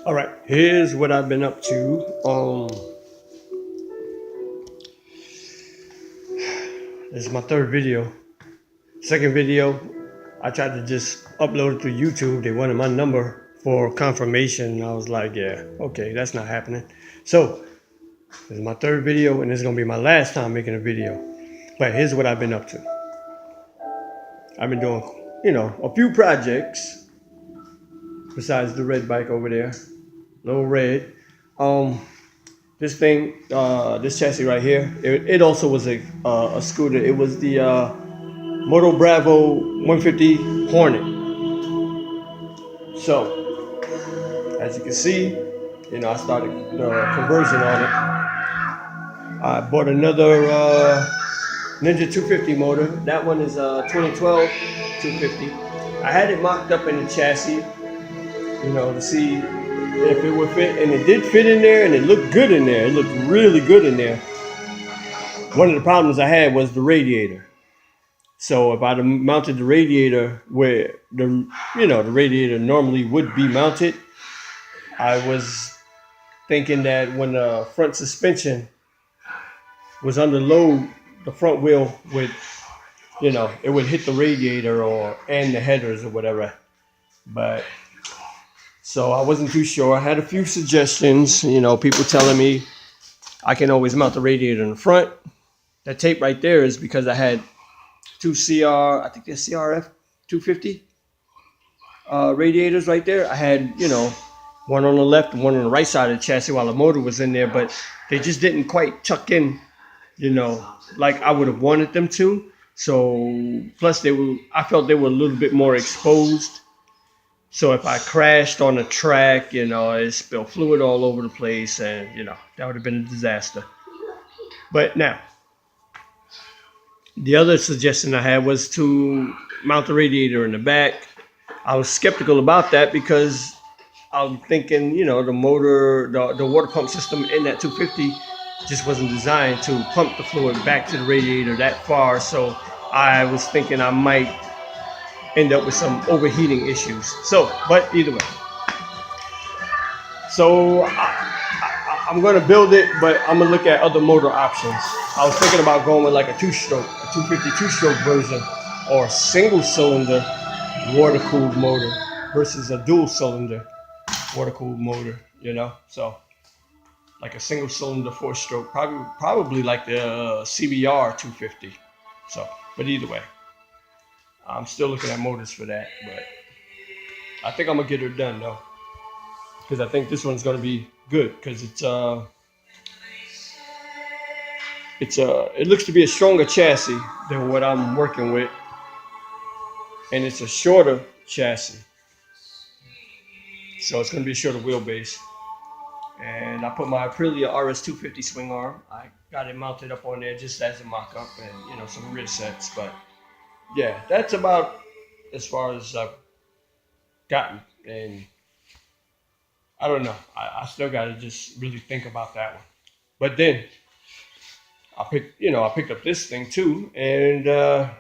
All right, here's what I've been up to. This is my third video. Second video, I tried to just upload it to YouTube. They wanted my number for confirmation. I was like, yeah, okay, that's not happening. So this is my third video, and this is gonna be my last time making a video. But here's what I've been up to. I've been doing, a few projects besides the red bike over there, little red. This thing, this chassis right here, it also was a scooter. It was the Moto Bravo 150 Hornet. So, as you can see, I started the conversion on it. I bought another Ninja 250 motor. That one is 2012 250. I had it mocked up in the chassis, to see if it would fit, and it did fit in there, and it looked good in there. It looked really good in there. One of the problems I had was the radiator. So if I'd have mounted the radiator where the radiator normally would be mounted, I was thinking that when the front suspension was under load, the front wheel would, it would hit the radiator and the headers or whatever. But so I wasn't too sure. I had a few suggestions, people telling me I can always mount the radiator in the front. That tape right there is because I had two I think they're CRF 250 radiators right there. I had, one on the left and one on the right side of the chassis while the motor was in there, but they just didn't quite tuck in, like I would have wanted them to. So plus I felt they were a little bit more exposed. So if I crashed on the track, it spilled fluid all over the place, and that would have been a disaster. But now, the other suggestion I had was to mount the radiator in the back. I was skeptical about that because I'm thinking, the motor, the water pump system in that 250 just wasn't designed to pump the fluid back to the radiator that far. So I was thinking I might end up with some overheating issues. So, but either way. So I'm going to build it, but I'm going to look at other motor options. I was thinking about going with like a 250 two-stroke version, or a single-cylinder water-cooled motor versus a dual-cylinder water-cooled motor, So like a single-cylinder four-stroke, probably like the CBR 250. So, but either way, I'm still looking at motors for that, but I think I'm gonna get her done though, because I think this one's gonna be good, because it looks to be a stronger chassis than what I'm working with, and it's a shorter chassis, so it's gonna be a shorter wheelbase. And I put my Aprilia RS250 swing arm. I got it mounted up on there just as a mock-up, and some rear sets, but yeah, that's about as far as I've gotten. And I don't know. I still got to just really think about that one. But then I picked up this thing too, and I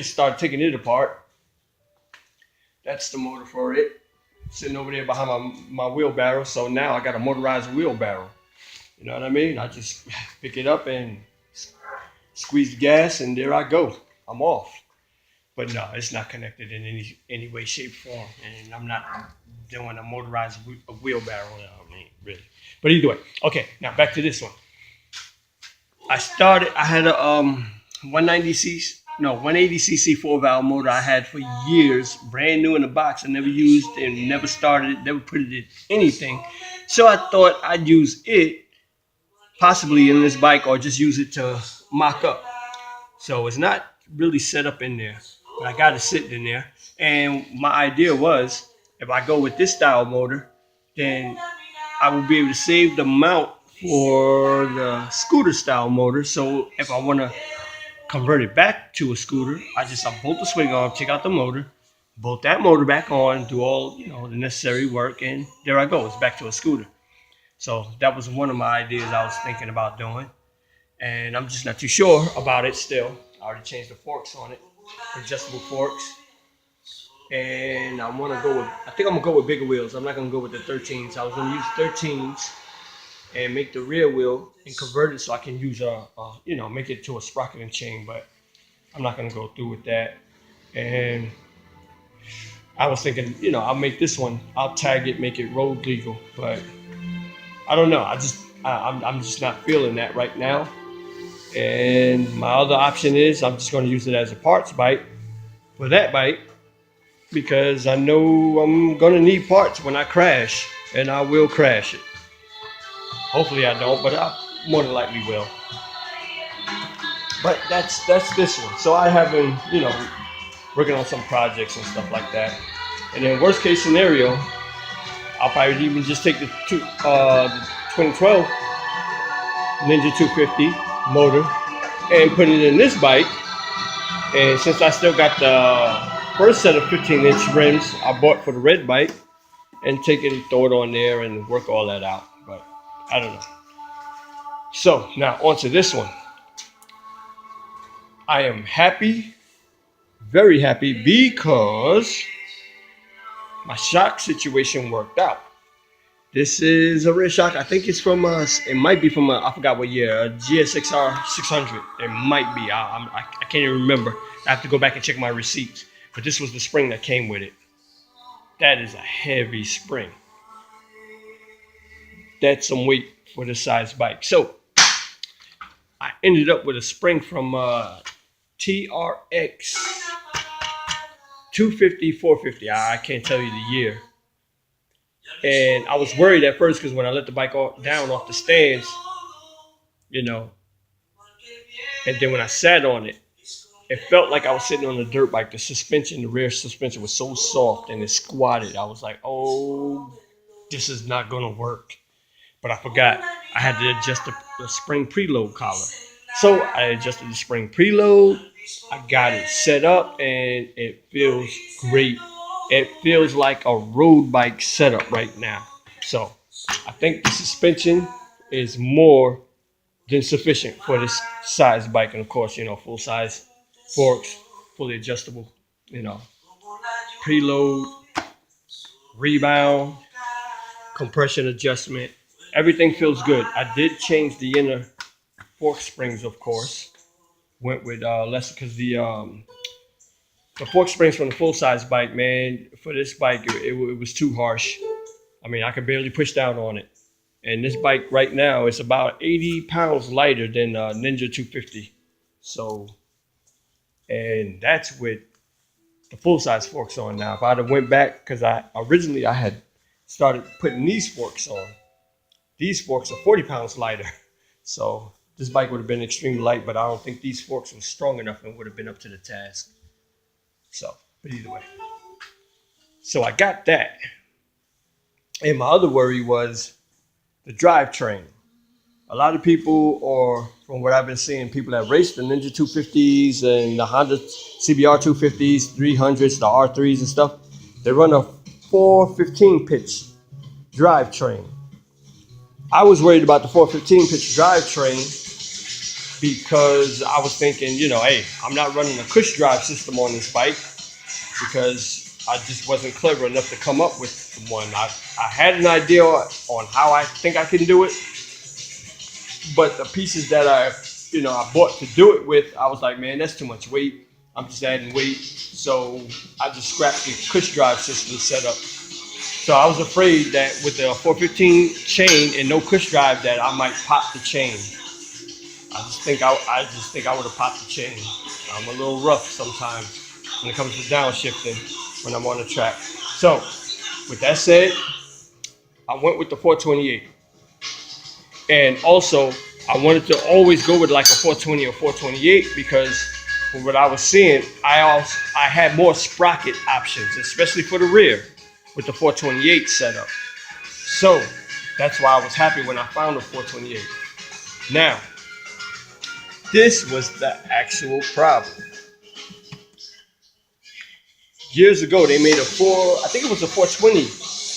started taking it apart. That's the motor for it, sitting over there behind my wheelbarrow. So now I got a motorized wheelbarrow. You know what I mean? I just pick it up and squeeze the gas, and there I go. I'm off. But no, it's not connected in any way, shape, form, and I'm not doing a motorized wheelbarrow. I mean, really. But either way, okay. Now back to this one. I had a 180cc 4-valve motor I had for years, brand new in the box. I never used and never started it, never put it in anything. So I thought I'd use it possibly in this bike, or just use it to mock up. So it's not really set up in there, but I got it sitting in there. And my idea was, if I go with this style motor, then I will be able to save the mount for the scooter style motor. So if I want to convert it back to a scooter, I bolt the swing arm, take out the motor, bolt that motor back on, do all the necessary work, and there I go. It's back to a scooter. So that was one of my ideas I was thinking about doing, and I'm just not too sure about it still. I already changed the forks on it, adjustable forks, and I want to go with, I think I'm gonna go with bigger wheels. I'm not gonna go with the 13s. I was gonna use 13s and make the rear wheel and convert it so I can use you know, make it to a sprocket and chain, but I'm not gonna go through with that. And I was thinking, you know, I'll make this one, I'll tag it, make it road legal, but I don't know. I'm just not feeling that right now. And my other option is I'm just going to use it as a parts bike for that bike because I know I'm going to need parts when I crash, and I will crash it. Hopefully I don't, but I more than likely will. But that's this one. So I have been, you know, working on some projects and stuff like that. And then worst case scenario, I'll probably even just take the 2012 Ninja 250 motor and put it in this bike. And since I still got the first set of 15-inch rims I bought for the red bike, and take it and throw it on there and work all that out. But I don't know. So now onto this one. I am happy, very happy, because my shock situation worked out. This is a rear shock. I think it's from it might be from I forgot what year, a GSXR 600. It might be. I can't even remember. I have to go back and check my receipts. But this was the spring that came with it. That is a heavy spring. That's some weight for this size bike. So I ended up with a spring from TRX 250, 450. I can't tell you the year. And I was worried at first because when I let the bike down off the stands, you know, and then when I sat on it, it felt like I was sitting on a dirt bike. The suspension, the rear suspension was so soft and it squatted. I was like, oh, this is not going to work. But I forgot I had to adjust the spring preload collar. So I adjusted the spring preload. I got it set up and it feels great. It feels like a road bike setup right now. So I think the suspension is more than sufficient for this size bike. And of course, you know, full size forks, fully adjustable, you know, preload, rebound, compression adjustment. Everything feels good. I did change the inner fork springs, of course. Went with less because the fork springs from the full-size bike, man, for this bike, it was too harsh. I mean, I could barely push down on it. And this bike right now is about 80 pounds lighter than Ninja 250. So, and that's with the full-size forks on now. If I'd have went back, because originally I had started putting these forks on. These forks are 40 pounds lighter. So this bike would have been extremely light, but I don't think these forks were strong enough and would have been up to the task. So, but either way. So I got that. And my other worry was the drivetrain. A lot of people, or from what I've been seeing, people that race the Ninja 250s and the Honda CBR 250s, 300s, the R3s and stuff, they run a 415 pitch drivetrain. I was worried about the 415 pitch drivetrain because I was thinking, you know, hey, I'm not running a cush drive system on this bike because I just wasn't clever enough to come up with one. I had an idea on how I think I can do it, but the pieces that I bought to do it with, I was like, man, that's too much weight. I'm just adding weight. So I just scrapped the cush drive system setup. So I was afraid that with the 415 chain and no cush drive that I might pop the chain. I just think I would have popped the chain. I'm a little rough sometimes when it comes to downshifting when I'm on the track. So with that said, I went with the 428. And also I wanted to always go with like a 420 or 428 because from what I was seeing, I had more sprocket options, especially for the rear with the 428 setup. So that's why I was happy when I found the 428. Now, this was the actual problem. Years ago, they made I think it was a 420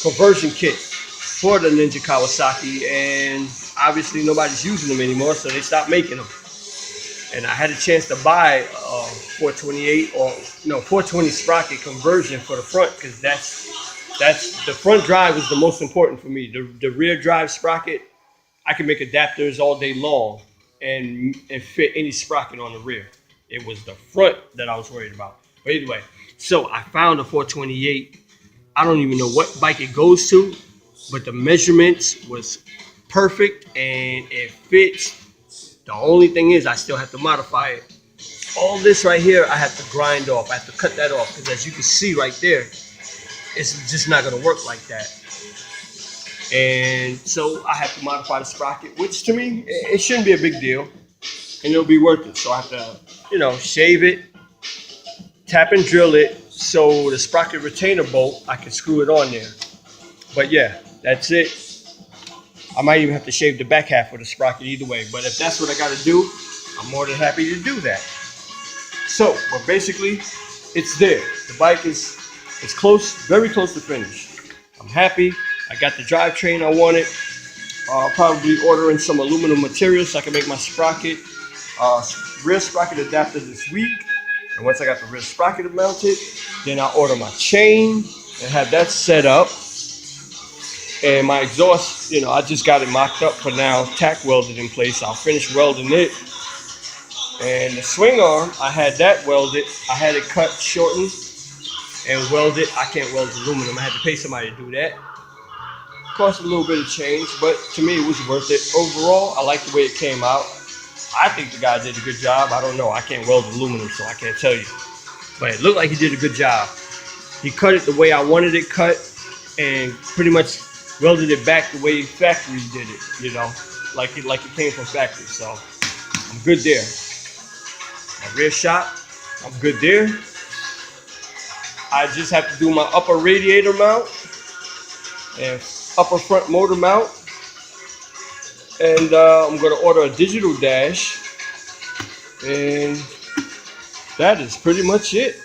conversion kit for the Ninja Kawasaki, and obviously nobody's using them anymore, so they stopped making them. and I had a chance to buy 428 or no 420 sprocket conversion for the front, because that's the front drive is the most important for me. The rear drive sprocket, I can make adapters all day long and fit any sprocket on the rear. It was the front that I was worried about. But anyway, so I found a 428. I don't even know what bike it goes to, but the measurements was perfect and it fits. The only thing is I still have to modify it. All this right here, I have to grind off. I have to cut that off, because as you can see right there, it's just not gonna work like that. And so I have to modify the sprocket, which to me, it shouldn't be a big deal, and it'll be worth it. So I have to, shave it, tap and drill it, so the sprocket retainer bolt, I can screw it on there. But yeah, that's it. I might even have to shave the back half of the sprocket either way. But if that's what I gotta do, I'm more than happy to do that. So, but basically, it's there. The bike is close, very close to finish. I'm happy. I got the drivetrain I wanted. I'll probably order in some aluminum material so I can make my sprocket, rear sprocket adapter this week. And once I got the rear sprocket mounted, then I'll order my chain and have that set up. And my exhaust, I just got it mocked up for now, tack welded in place. I'll finish welding it. And the swing arm, I had that welded. I had it cut, shortened, and welded. I can't weld aluminum. I had to pay somebody to do that. Cost a little bit of change, but to me it was worth it. Overall, I like the way it came out. I think the guy did a good job. I don't know. I can't weld aluminum, so I can't tell you. But it looked like he did a good job. He cut it the way I wanted it cut, and pretty much welded it back the way factory did it, like it came from factory. So I'm good there. My rear shop, I'm good there. I just have to do my upper radiator mount and upper front motor mount. And I'm going to order a digital dash. And that is pretty much it.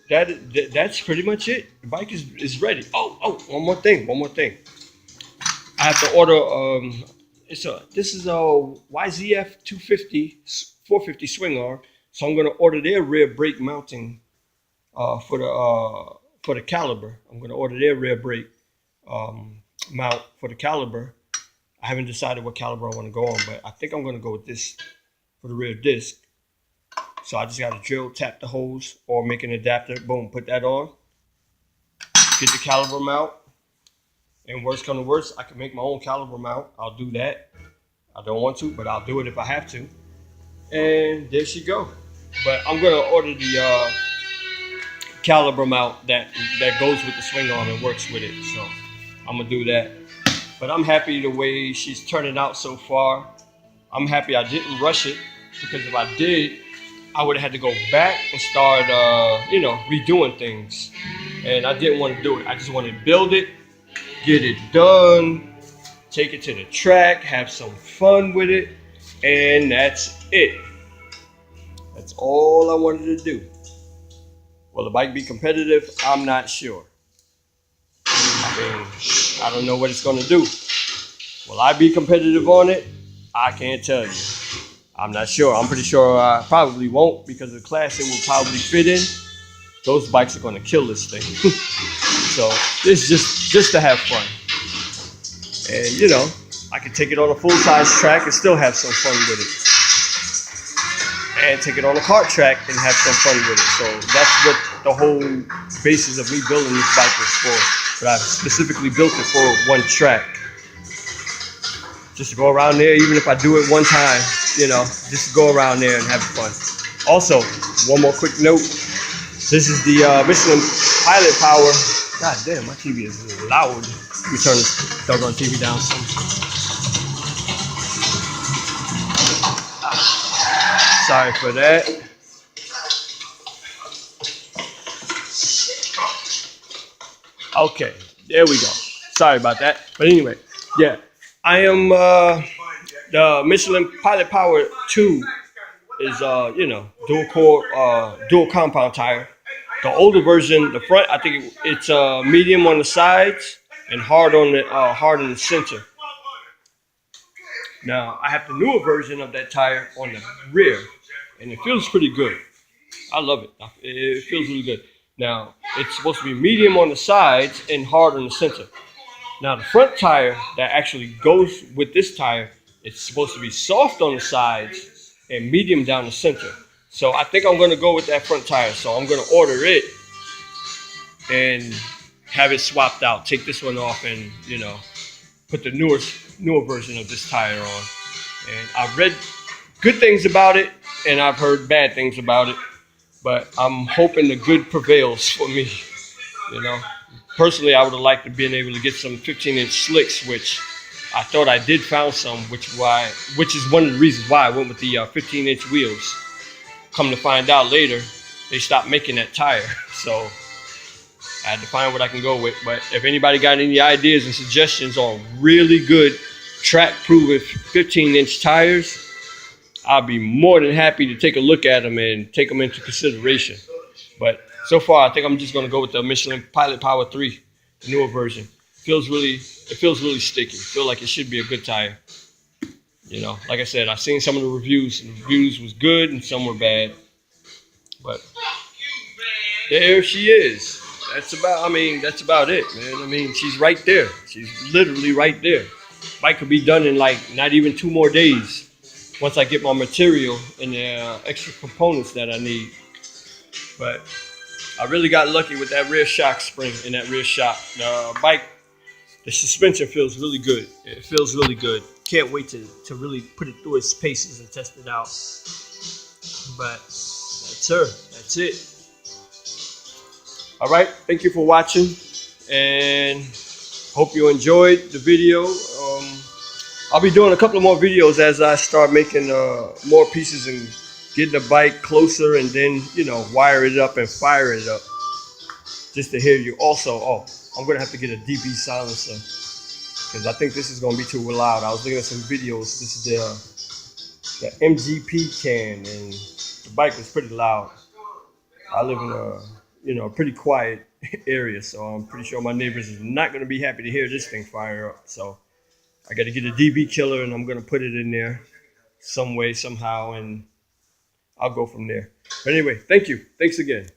That's pretty much it. The bike is ready. Oh, one more thing. I have to order, this is a YZF 250, 450 swing arm. So I'm going to order their rear brake mounting for the caliber. I'm going to order their rear brake mount for the caliber. I haven't decided what caliber I want to go on, but I think I'm going to go with this for the rear disc. So I just got to drill, tap the holes, or make an adapter. Boom, put that on. Get the caliber mount. And worst come to worst, I can make my own caliber mount. I'll do that. I don't want to, but I'll do it if I have to. And there she go. But I'm going to order the caliber mount that goes with the swing arm and works with it. So I'm going to do that. But I'm happy the way she's turning out so far. I'm happy I didn't rush it, because if I did, I would have had to go back and start, redoing things. And I didn't want to do it. I just wanted to build it, get it done, take it to the track, have some fun with it, and that's it. That's all I wanted to do. Will the bike be competitive? I'm not sure. I don't know what it's going to do. Will I be competitive on it? I can't tell you. I'm not sure. I'm pretty sure I probably won't, because of the class it will probably fit in. Those bikes are going to kill this thing. So this is just to have fun. And I can take it on a full-size track and still have some fun with it. And take it on a kart track and have some fun with it. So that's what the whole basis of me building this bike was for. But I specifically built it for one track. Just to go around there, even if I do it one time, just to go around there and have fun. Also, one more quick note. This is the Michelin Pilot Power. God damn, my TV is loud. Let me turn this doggone TV down some. Sorry for that. Okay, there we go. Sorry about that. But anyway, yeah. I am the Michelin Pilot Power 2 is dual core, dual compound tire. The older version, the front, I think it's medium on the sides and hard in the center. Now I have the newer version of that tire on the rear. and it feels pretty good. I love it. It feels really good. Now, it's supposed to be medium on the sides and hard on the center. Now, the front tire that actually goes with this tire, it's supposed to be soft on the sides and medium down the center. So I think I'm going to go with that front tire. So I'm going to order it and have it swapped out. Take this one off and, you know, put the newer version of this tire on. And I've read good things about it and I've heard bad things about it. But I'm hoping the good prevails for me, you know. Personally, I would have liked to been able to get some 15-inch slicks, which I thought I did found some, which is one of the reasons why I went with the 15-inch wheels. Come to find out later, they stopped making that tire, so I had to find what I can go with. But if anybody got any ideas and suggestions on really good track-proven 15-inch tires, I'll be more than happy to take a look at them and take them into consideration. But so far, I think I'm just going to go with the Michelin Pilot Power 3, the newer version. It feels really sticky. I feel like it should be a good tire. You know, like I said, I've seen some of the reviews. And the reviews was good and some were bad. But there she is. That's about it, man. I mean, she's right there. She's literally right there. Bike could be done in like not even 2 more days. Once I get my material and the extra components that I need. But I really got lucky with that rear shock spring and that rear shock. The bike, the suspension feels really good. It feels really good. Can't wait to really put it through its paces and test it out. But that's her. That's it. All right. Thank you for watching. And hope you enjoyed the video. I'll be doing a couple of more videos as I start making more pieces and getting the bike closer and then, you know, wire it up and fire it up. Just to hear you. Also, I'm going to have to get a DB silencer because I think this is going to be too loud. I was looking at some videos. This is the MGP can and the bike was pretty loud. I live in a pretty quiet area, so I'm pretty sure my neighbors are not going to be happy to hear this thing fire up. So I got to get a DB killer and I'm going to put it in there some way, somehow, and I'll go from there. But anyway, thank you. Thanks again.